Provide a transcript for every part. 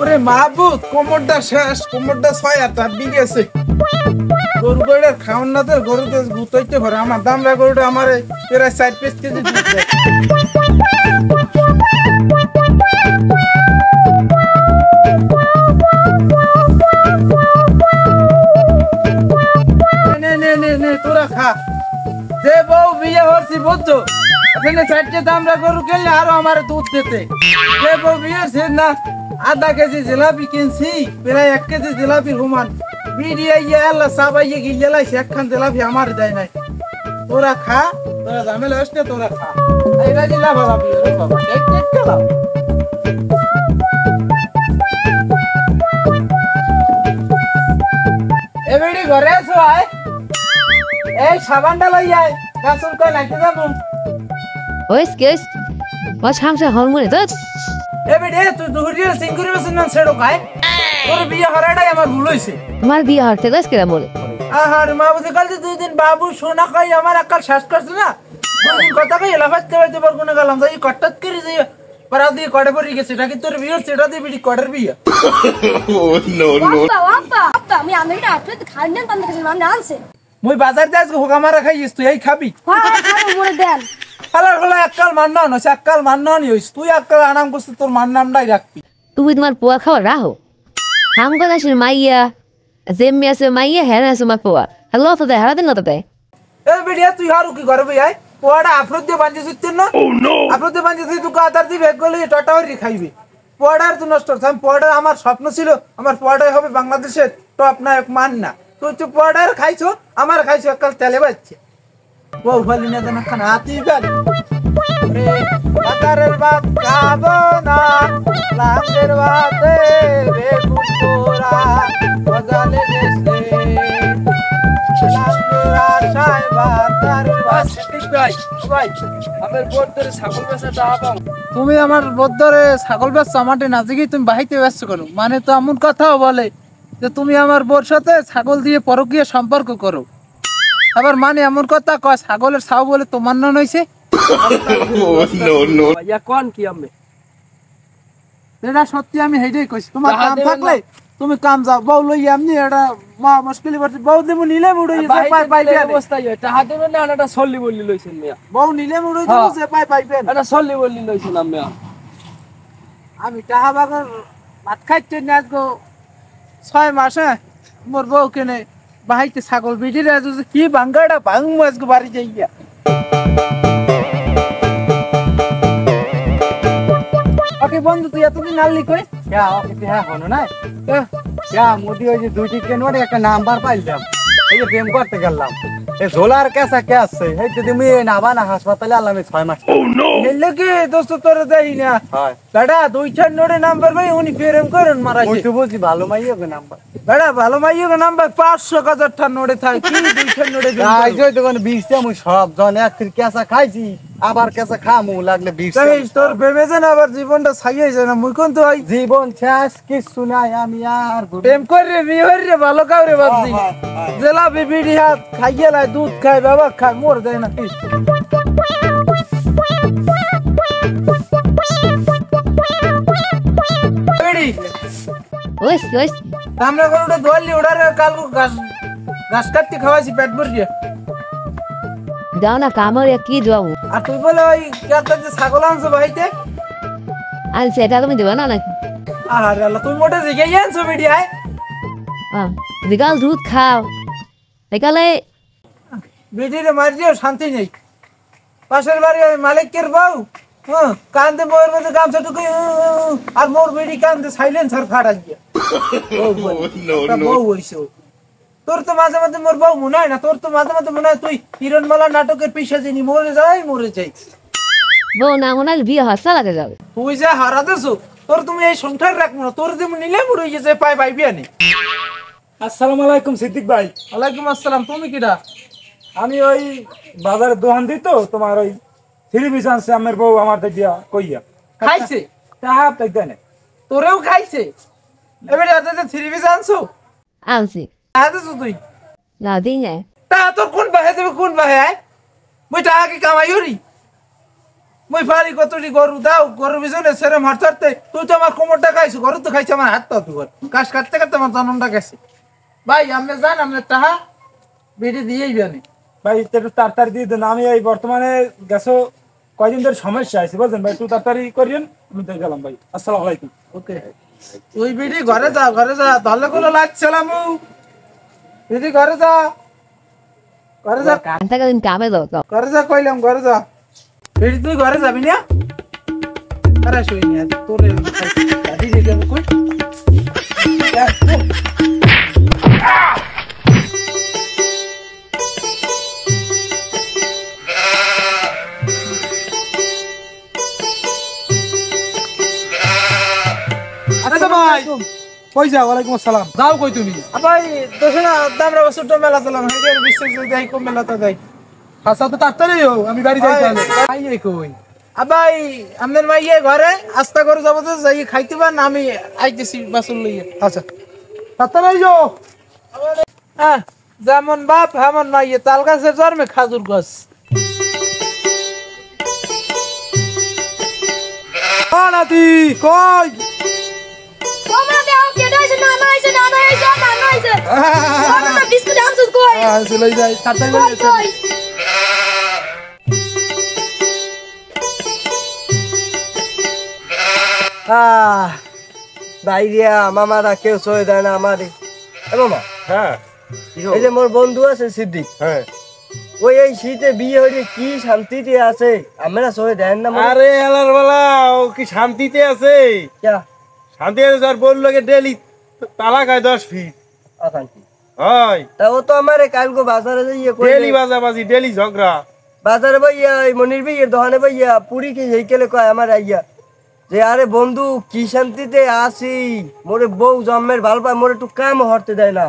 ওরে মাহবুব কোমরটা শেষ, কোমরটা 6 8 বিগেছে। গরু গরুর খাওয়ান না তো গরুতে গুতাইতে পারে। আমার দামরা গরুটা আমার প্রায় 4-5 কেজি দুধ দেয়। তোরা খা। যে বউ বিয়ে হচ্ছি বুঝছো, এখানে 4টে দামরা গরু কিনলে আরো আমার দুধ দিতে। যে বউ বিয়ে হচ্ছে না, আধা কেজি জিলাপি কিনছি, প্রায় 1 কেজি জিলাপি হুমান বিড়িয়ে আল্লাহ সাবাইয়ে গিয়ে একখান জিলাপি আমার দেয় নাই। তোরা খা, তোরা ঝামেলা হস না, তোরা খা। এটা জিলা ভালো বাবা, খেলাম। এবারে ঘরে আছো আয়, এই সাবানটা লই আয়, গাছুল কই নাইতে যাবো। ওইস কেস বাস হামসা হরমোনে তো এবারে তুই দুহরিয়া সিঙ্গুরি বসন না ছেড়ো খায়। তোর বিয়ে হরাটাই আমার ভুল হইছে। তোমার বিয়ে হরতে গেছ কেরা বলে আহার মা বুঝে কাল 2 দিন বাবু সোনা খাই আমার আকাল শ্বাস করছে না। 2 দিন কথা কই এলাফাতে বাইতে পারবো না গেলাম যাই কট্টাত করে যাই পারা দিয়ে কড়ে পড়ে গেছে। এটা কি তোর বিয়ে সেটা দিয়ে বিড়ি কড়ের বিয়ে? নো নো আপা আমি আমেরিকা আপনি খান দেন তার কাছে মানে আনছে। মুই বাজার যাই আজকে হোকা মারা খাইছিস, তুই এই খাবি? হ্যাঁ খাবো মরে দেন। হালার হলো এককাল মান্না হইছ, এককাল মান্না নি হইছ। তুই এককাল আনাম করছিস, তোর মান নামটাই রাখবি। তুমি তোমার পোয়া খাওয়া রাহো হাম কথা শুনে মাইয়া জেম্মি আছে মাইয়া হ্যাঁ আছে আমার পোয়া হ্যালো তো দেয় হারা দিন না তো দেয়। এই বিড়িয়া তুই হারু কি ঘরে বই আয়, পোয়াটা আফরত দিয়ে বাঁধি সুতিন না। আফরত দিয়ে বাঁধি তুই তুই আদার দিয়ে বেগ গলে টটা হরি খাইবি। পোয়াটার তুই নষ্ট করছিস। পোয়াটা আমার স্বপ্ন ছিল, আমার পোয়াটাই হবে বাংলাদেশের টপ নায়ক মান না। তুই পোয়াটার খাইছো, আমার খাইছো এককাল তেলে বাজছে। বউ ফালি না যেন খানা হাতি গালি বাতারের ভাত খাবো না, লাঙ্গের ভাতে বেগুন পোড়া মজা লেগেছে। লাঙ্গের আশায় বাতারের ভাত। তুমি আমার বদ্দরে ছাগল বেচছো, আমাকে না জিগি তুমি বাহিতে বেচছো কেন? মানে তো এমন কথাও বলে যে তুমি আমার বোর সাথে ছাগল দিয়ে পরকীয় সম্পর্ক করো। আবার মানে এমন কথা কয় ছাগলের ছাও বলে তোমার নন হইছে। এটা সত্যি, আমি হেইটাই কইছি। তোমার কাম থাকলে তুমি কাম যাও, বউ লই এমনি এটা মা মুশকিল পড়ছে। বউ দেবো নিলে মুড়ে পাইবে অবস্থায় টাকা দেবেন না। এটা সল্লি বললি লইছেন মিয়া, বউ নিলে মুড়ে দেবো সে পাইবেন। এটা সল্লি বললি লইছেন মিয়া। আমি টাকা বাগর ভাত খাইতে না আজকে 6 মাসে মোর বউ কেনে বাহাইতে ছাগল বিটিরে কি বাঙ্গাটা ভাঙু আজকে বাড়ি যাইয়া। ওকে বন্ধু তুই এতদিন আনলি কই? হ্যাঁ হলো না মোদি ওই যে 2টি কেনওয়ারে একটা নাম্বার পাইলাম, এই যে প্রেম করতে গেলাম। এই ঝোলার কেসা কে আছে এই যদি মুই নাবা না হাসপাতালে আলাম 6 মাস। হেলে কি দোস্ত তোরে দেই না বেটা 2-4 নোরে নাম্বার ভাই উনি প্রেম করেন মারাইছে। ওই তো বুঝি ভালো মাইয়া কে নাম্বার বেটা ভালো মাইয়া নাম্বার 500,000 টা নোরে থাকে কি 2-4 নোরে দেই। আই জয় তো কোন 20 মুই সব জন এক ফির কেসা খাইছি, আবার কেসা খামু লাগলে 20। তাই তোর বেমেছে না আবার জীবনটা ছাইয়ে যায় না। মুই কোন তো ভাই জীবন শেষ কিছু নাই, আমি আর প্রেম করে বিয়ে হইরে ভালো কাউরে ভাবছি। জেলা বিবিডি হাত খাইয়ে লাই দুধ খাই বাবা খাই মোর দেয় না। ওইস ওইস আমরা গরুটা ধরলি ওটারে কাল ঘাস কাটতে খাওয়াইছি পেট ভরিয়ে। যাও না কামড় কি যাবো। আর তুই বলে ওই একটা যে ছাগল আনছো ভাইতে আনছে এটা তুমি দেবে না নাকি? আরে আল্লাহ তুই মোটে জিগাই আনছো মিডিয়ায়। বিকাল দুধ খাও বিকালে বিটিরে মারি দিও শান্তি নেই। পাশের বাড়ি মালিকের বউ কান্দে বউয়ের মধ্যে গামছা ঢুকে আর মোর বিড়ি কান্দে সাইলেন্সার ফাড়া গিয়া। বউ হইছে তোর তো মাঝে মাঝে মোর বউ মনে হয় না, তোর তো মাঝে মাঝে মনে হয় তুই হিরণমালা নাটকের পিছা যিনি মরে যাই। বউ না মনে হয় বিয়ে হাসা লাগে যাবে। তুই যা হারা দেছো তোর তুমি এই সংসার রাখবো না, তোর যেমন নিলে মুড়ে গেছে পাইবি আনি। আসসালামু আলাইকুম সিদ্দিক ভাই। ওয়ালাইকুম আসসালাম। তুমি কিডা? আমি ওই বাজারে দোকান দিই তো, তোমার ওই থ্রি পিস আনছে আমার বউ আমার দিয়া কইয়া খাইছে তাহা দেনে তোরেও খাইছে। এবারে এত 3 পিস আনছো আনছি আদেছো তুই না দিন তা তোর কোন বাহে দেবে কোন বাহে আয় মুই টাকা কি কামাই হরি মুই পারি কতটি গরু দাও গরু বিজনে সেরে মারতে তুই তো আমার কোমরটা খাইছো গরু তো খাইছে আমার হাতটা তো ঘাস কাটতে কাটতে আমার জনমটা গেছে ভাই আপনি যান আপনি টাহা বেটে দিয়েই জানি ভাই একটু তাড়াতাড়ি দিয়ে দেন আমি এই বর্তমানে গ্যাসও কয়দিন ধরে সমস্যা আছে বুঝলেন ভাই একটু তাড়াতাড়ি করিয়েন আমি তো গেলাম ভাই আসসালামু আলাইকুম ওকে তুই বেটি ঘরে যা তাহলে কোনো লাগছিলাম বেটি ঘরে যা Antagalin kame daw to. ঘরে যা কইলাম ঘরে যা বেটি তুই ঘরে যাবি না আরে শুই না তোর দাদি দিকে কই ভাই কই যাও ওয়ালাইকুম আসসালাম যাও কই তুমি ভাই দেখো না দামরা ছোট মেলা চলাম হেগে বিশ্বাস যাই কম মেলাতে যাই আচ্ছা তো তাড়াতাড়ি আমি বাড়ি যাই তাহলে ভাই কই ভাই আপনার মাইয়ে ঘরে আস্তা করে যাবো তো যাই খাইতে পার না আমি আইতেছি বাসুল লইয়ে আচ্ছা তাড়াতাড়ি যাও হ্যাঁ যেমন বাপ হেমন মাইয়ে তাল গাছের জন্মে খাজুর গাছ নাতি কই তোমরা দেও কে দাইছে না নাইছে তোমরা বিস্কুট আনছো কই চলে যাই তাড়াতাড়ি কই কই বাইরিয়া মামারা কেউ সয়ে দেয় না আমারে মামা হ্যাঁ এই যে মোর বন্ধু আছে সিদ্দিক হ্যাঁ ওই এই শীতে বিয়ে হইলে কি শান্তিতে আছে আমরা সয়ে দেন না আরে এলার বেলা ও কি শান্তিতে আছে শান্তি আছে স্যার বললো ডেলি তালা খায় 10 ফিট হয় তা ও তো আমারে কালকে বাজারে যাইয়ে ডেলি বাজাবাজি ডেলি ঝগড়া বাজারে ভাইয়া এই মনির ভাইয়ের দোকানে ভাইয়া পুরি কি হেইকেলে কয় আমার আইয়া যে আরে বন্ধু কি শান্তিতে আসি মোরে বউ জন্মের ভাল পায় মোরে একটু কাম হরতে দেয় না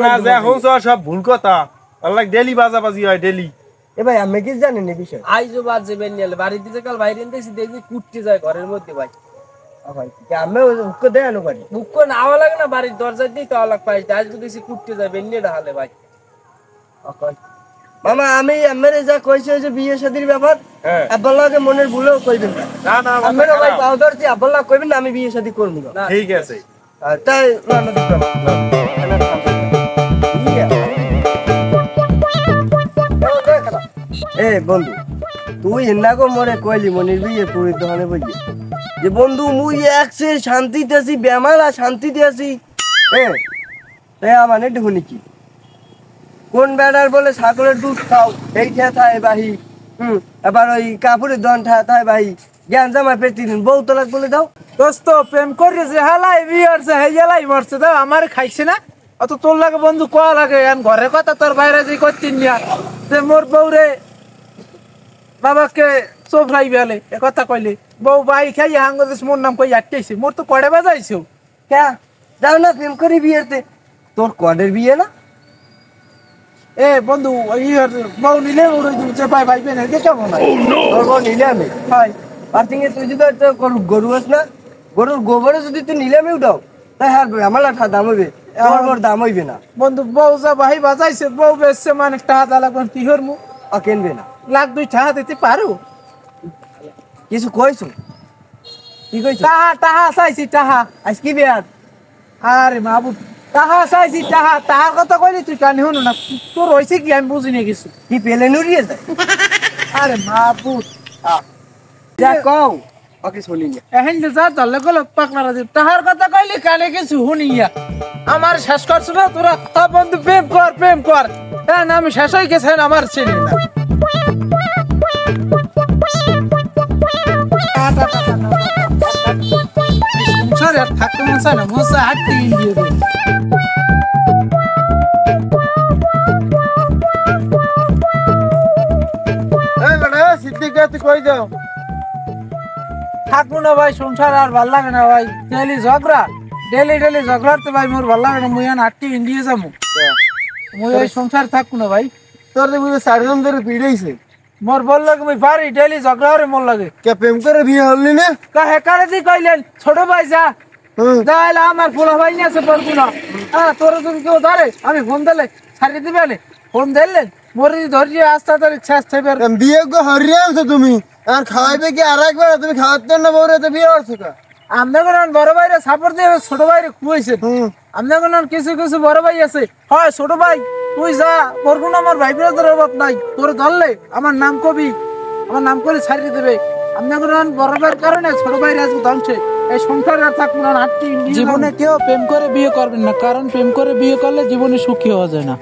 না যা হইছ সব ভুল কথা আল্লাহ ডেলি বাজাবাজি হয় ডেলি এ ভাই আমি কি জানেন এই বিষয় আইজো বাদ যাবেন নিলে বাড়ি দিতে কাল বাইরে দেখছি দেখি কুটতে যায় ঘরের মধ্যে ভাই ভাই আমি উক্ক দেয় না পারি মুখ নাওয়া লাগে না বাড়ির দরজা দিয়ে তো আলাক পাই আজকে দেখছি কুটতে যায় বেনিয়ে ঢালে ভাই মামা আমি আমার যা কইছে যে বিয়ে শাদীর ব্যাপার আব্বাল্লাহকে মনের ভুলেও কইবেন না না আমার ভাই পাউডার যে আব্বাল্লাহ কইবেন না আমি বিয়ে শাদী করব না ঠিক আছে তাই এ বন্ধু তুই এনাগো মরে কইলি মনির বিয়ে পুরীর দোকানে বইয়ে যে বন্ধু মুই একসে শান্তিতে আছি বেমালা শান্তিতে আছি মানে ঢুনি কি কোন বেড়ার বলে ছাগলের দুধ খাও এই থায় বাহি এবার ওই কাপড়ের দন থায় বাহি জ্ঞান জামা পেটি দিন বউ তোলাক বলে দাও দোস্ত প্রেম করে যে হালাই বিয়ারছে হেয়ালাই মরছে দাও আমার খাইছে না অত তোর লাগে বন্ধু কোয়া লাগে ঘরের কথা তোর বাইরে যে করতিন না যে মোর বউরে বাবাকে চোফরাই বেলে এ কথা কইলে বউ বাই খাই হাঙ্গদেশ মোর নাম কই আটকেছে মোর তো কড়ে বাজাইছো ক্যা যাও না প্রেম করি বিয়েতে তোর কডের বিয়ে না এ বন্ধু বউ নিলে উড়ে যে পাই ভাইবে না কেমন হয় তোর বউ নিলে আমি হয় পার্থিং তুই যদি একটা গরু আস না গরুর গোবরে যদি তুই নিলে আমি উঠাও তাই হারবে আমার লাঠা দাম হইবে আমার দাম হইবে না বন্ধু বউ যা ভাই বাজাইছে বউ বেচছে মানে টাকা লাগবে কি হরমু কিনবে না লাখ 2 টাকা দিতে পারো কিছু কইছো কি কইছো টাহা চাইছি টাহা আজ কি বিয়ার আরে মাহবুব টাহা চাইছি টাহার কথা কইলি তুই কানি শুনো না তোর হয়েছে কি আমি বুঝি না কিছু কি পেলে নুরিয়ে যায় আরে মাহবুব যা কও ওকে শুনি না এখন যে যা ধরলে গেল পাকনারা যে টাহার কথা কইলি কানে কিছু শুনিয়া আমার শেষ করছো না তোরা বন্ধু প্রেম কর হ্যাঁ না আমি শেষ হয়ে গেছে আমার ছেলে না সংসার আর থাকতে মন চায় না মশা হাঁটতে দিয়ে দেয় কই যাও থাকবো না ভাই সংসার আর ভাল লাগে না ভাই ডেলি ঝগড়া ডেলি ঝগড়াতে ভাই মোর ভাল লাগে না মুই হাঁটতে ইন্ডিয়া যাবো মুই ওই সংসার থাকবো না ভাই তোর বুঝে 4 জন ধরে পিড়াইছে মোর বল লাগে মুই পারি ডেলি ঝগড়া হরে মোর লাগে কে প্রেম করে বিয়ে হলি না কাহে কারে দি কইলেন ছোট ভাই যা যাইলা আমার ফুলা ভাই নিয়ে আছে পড়বো না হ্যাঁ তোর যদি কেউ ধরে আমি ফোন দিলে ছাড়িয়ে দিবে ফোন দিলেন মোর ধরিয়ে আস্তে ধরে শেষ থাকবে বিয়ে গো হরিয়ে আনছো তুমি আর খাওয়াইবে কি আর একবার তুমি খাওয়াতে না বউরে তো বিয়ে করছো কা আপনাদের বড় ভাইরে সাপোর্ট দিয়ে ছোট ভাইরে খুঁয়েছে আপনাদের কিছু কিছু বড় ভাই আছে হয় ছোট ভাই তুই যা তোর কোনো আমার ভাই বোনদের অভাব নাই তোর ধরলে আমার নাম কবি আমার নাম করে ছাড়িয়ে দেবে আপনাদের বড় ভাইয়ের কারণে ছোট ভাইরা আজকে ধ্বংসে এই সংসারে আর থাকবো না। জীবনে কেউ প্রেম করে বিয়ে করবেন না, কারণ প্রেম করে বিয়ে করলে জীবনে সুখী হওয়া যায় না।